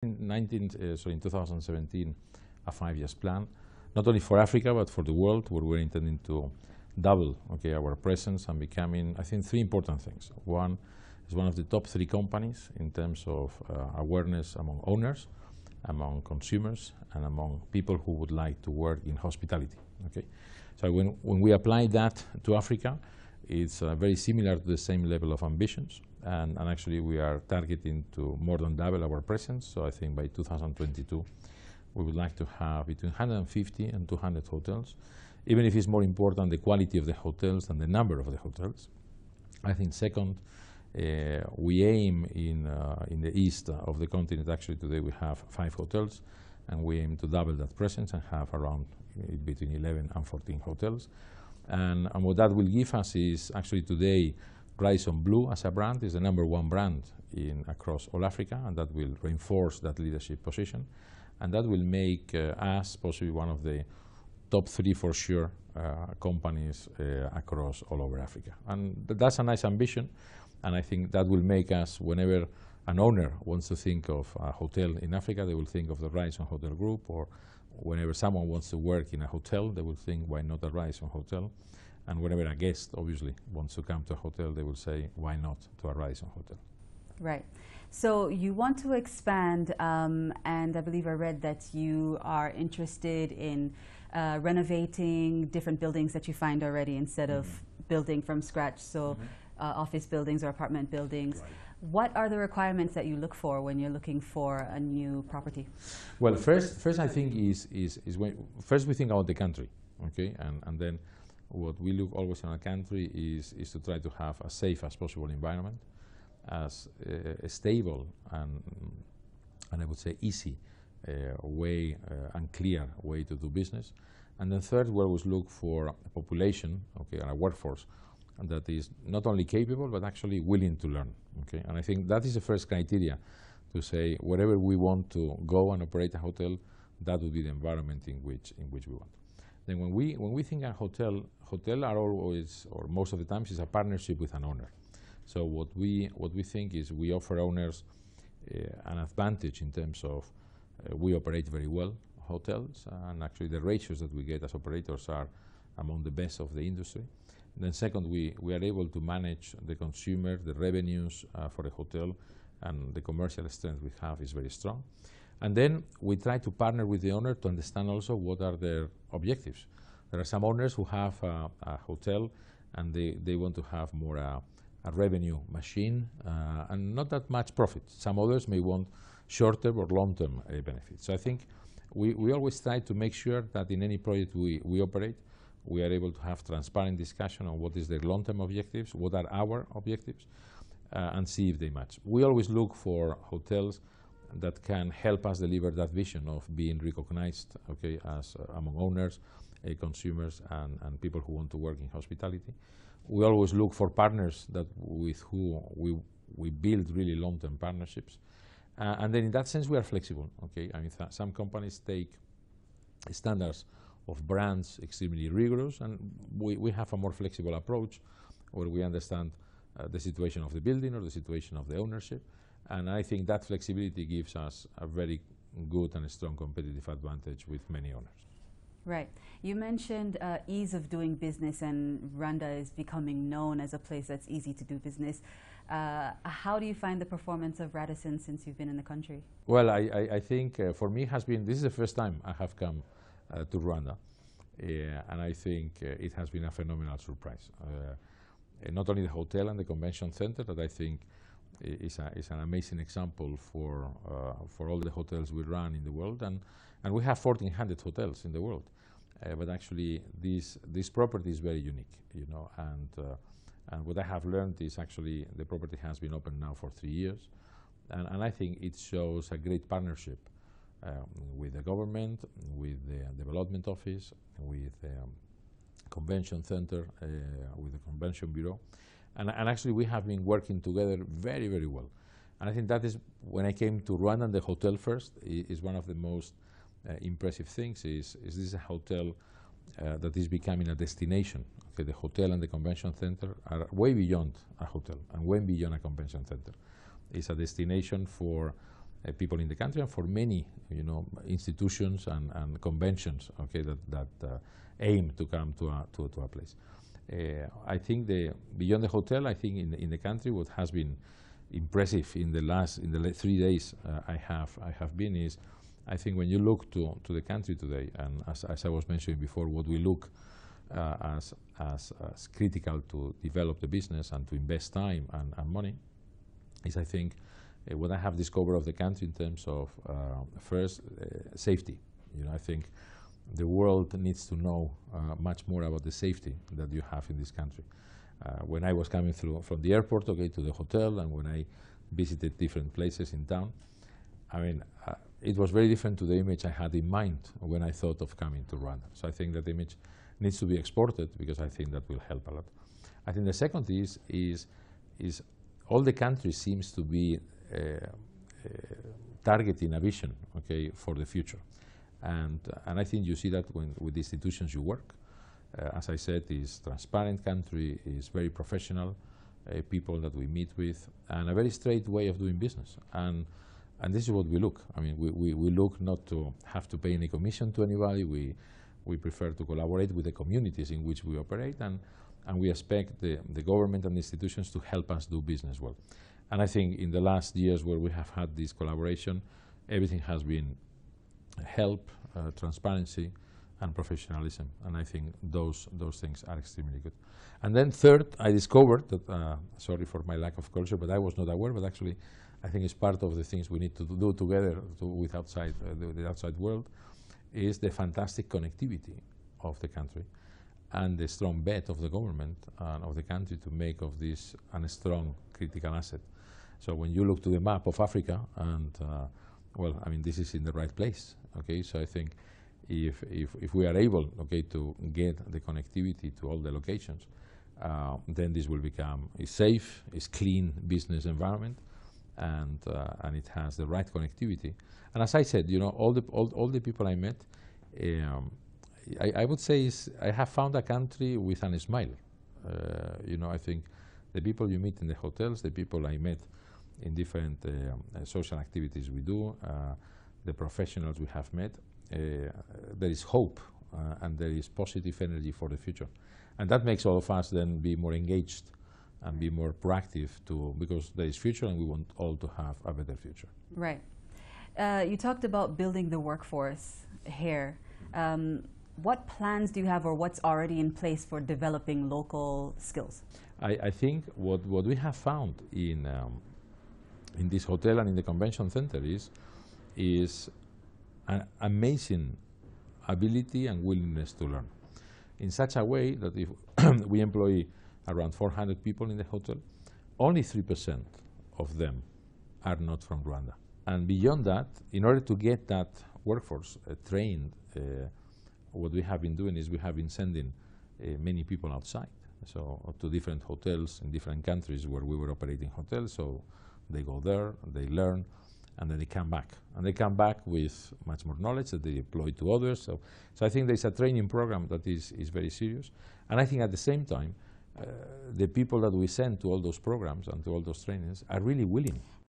In 2017, a 5-year plan, not only for Africa but for the world, where we're intending to double our presence and becoming, I think, 3 important things. One is one of the top 3 companies in terms of awareness among owners, among consumers, and among people who would like to work in hospitality. So when we apply that to Africa, it's very similar to the same level of ambitions, and actually we are targeting to more than double our presence. So I think by 2022 we would like to have between 150 and 200 hotels, even if it's more important the quality of the hotels than the number of the hotels. I think second, we aim in the east of the continent. Actually today we have 5 hotels, and we aim to double that presence and have around between 11 and 14 hotels. And what that will give us is actually today Radisson Blu as a brand is the #1 brand across all Africa, and that will reinforce that leadership position, and that will make us possibly one of the top 3 for sure companies across all over Africa. And that's a nice ambition, and I think that will make us, whenever an owner wants to think of a hotel in Africa, they will think of the Radisson Hotel Group, or whenever someone wants to work in a hotel, they will think, why not a Radisson Hotel? And whenever a guest, obviously, wants to come to a hotel, they will say, why not to a Radisson Hotel? Right. So you want to expand, and I believe I read that you are interested in renovating different buildings that you find already instead of building from scratch, so office buildings or apartment buildings. Right. What are the requirements that you look for when you're looking for a new property? Well, first I think is first we think about the country, and then what we look always in a country is to try to have as safe as possible environment, as a stable and I would say easy way and clear way to do business. And then third, we always look for a population, and a workforce that is not only capable but actually willing to learn. And I think that is the first criteria to say wherever we want to go and operate a hotel, that would be the environment in which we want. Then when we think a hotel are always, or most of the times, is a partnership with an owner. So what we think is we offer owners an advantage in terms of we operate very well hotels, and actually the ratios that we get as operators are among the best of the industry. And then second, we are able to manage the consumer, the revenues for the hotel, and the commercial strength we have is very strong. And then we try to partner with the owner to understand also what are their objectives. There are some owners who have a hotel and they want to have more a revenue machine and not that much profit. Some others may want short-term or long-term benefits. So I think we always try to make sure that in any project we operate, we are able to have transparent discussion on what is their long-term objectives, what are our objectives, and see if they match. We always look for hotels that can help us deliver that vision of being recognized as among owners, consumers, and people who want to work in hospitality. We always look for partners with who we build really long-term partnerships. And then in that sense, we are flexible. I mean, some companies take standards of brands extremely rigorous, and we have a more flexible approach where we understand the situation of the building or the situation of the ownership. And I think that flexibility gives us a very good and strong competitive advantage with many owners. Right. You mentioned ease of doing business, and Rwanda is becoming known as a place that's easy to do business. How do you find the performance of Radisson since you've been in the country? Well, I think for me this is the first time I have come to Rwanda, and I think it has been a phenomenal surprise. Not only the hotel and the convention center that I think is an amazing example for all the hotels we run in the world, and we have 1,400 hotels in the world, but actually this property is very unique, and what I have learned is actually the property has been open now for 3 years, and I think it shows a great partnership with the government, with the development office, with the convention center, with the convention bureau. And actually we have been working together very, very well. And I think that is, when I came to Rwanda and the hotel first, is one of the most impressive things is this is a hotel that is becoming a destination. The hotel and the convention center are way beyond a hotel and way beyond a convention center. It's a destination for people in the country and for many, institutions and conventions, okay, that aim to come to a place. I think beyond the hotel, I think in the country, what has been impressive in the 3 days I have been is, I think when you look to the country today, and as I was mentioning before, what we look as critical to develop the business and to invest time and money is, I think, what I have discovered of the country in terms of first safety. I think the world needs to know much more about the safety that you have in this country. When I was coming through from the airport, okay, to the hotel, and when I visited different places in town, I mean, it was very different to the image I had in mind when I thought of coming to Rwanda. So I think that image needs to be exported, because I think that will help a lot. I think the second is all the country seems to be targeting a vision, okay, for the future. And I think you see that with the institutions you work. As I said, is transparent country, is very professional, people that we meet with, and a very straight way of doing business. And this is what we look. I mean, we look not to have to pay any commission to anybody. We prefer to collaborate with the communities in which we operate, and we expect the government and the institutions to help us do business well. And I think in the last years where we have had this collaboration, everything has been help, transparency, and professionalism. And I think those things are extremely good. And then third, I discovered that, sorry for my lack of culture, but I was not aware, but actually I think it's part of the things we need to do together with the outside world, is the fantastic connectivity of the country and the strong bet of the government and of the country to make of this a strong critical asset. So when you look to the map of Africa, and well, I mean, this is in the right place, okay? So I think if we are able, okay, to get the connectivity to all the locations, then this will become a safe, a clean business environment, and it has the right connectivity. And as I said, all the people I met, I would say I have found a country with a smile. I think the people you meet in the hotels, the people I met in different social activities we do, the professionals we have met, there is hope and there is positive energy for the future. And that makes all of us then be more engaged and be more proactive because there is future and we want all to have a better future. Right. You talked about building the workforce here. What plans do you have, or what's already in place for developing local skills? I think what we have found in this hotel and in the convention center is an amazing ability and willingness to learn, in such a way that if we employ around 400 people in the hotel, only 3% of them are not from Rwanda. And beyond that, in order to get that workforce trained, what we have been doing is we have been sending many people outside, so to different hotels in different countries where we were operating hotels. So they go there, they learn, and then they come back. And they come back with much more knowledge that they deploy to others. So I think there's a training program that is very serious. And I think at the same time, the people that we send to all those programs and to all those trainings are really willing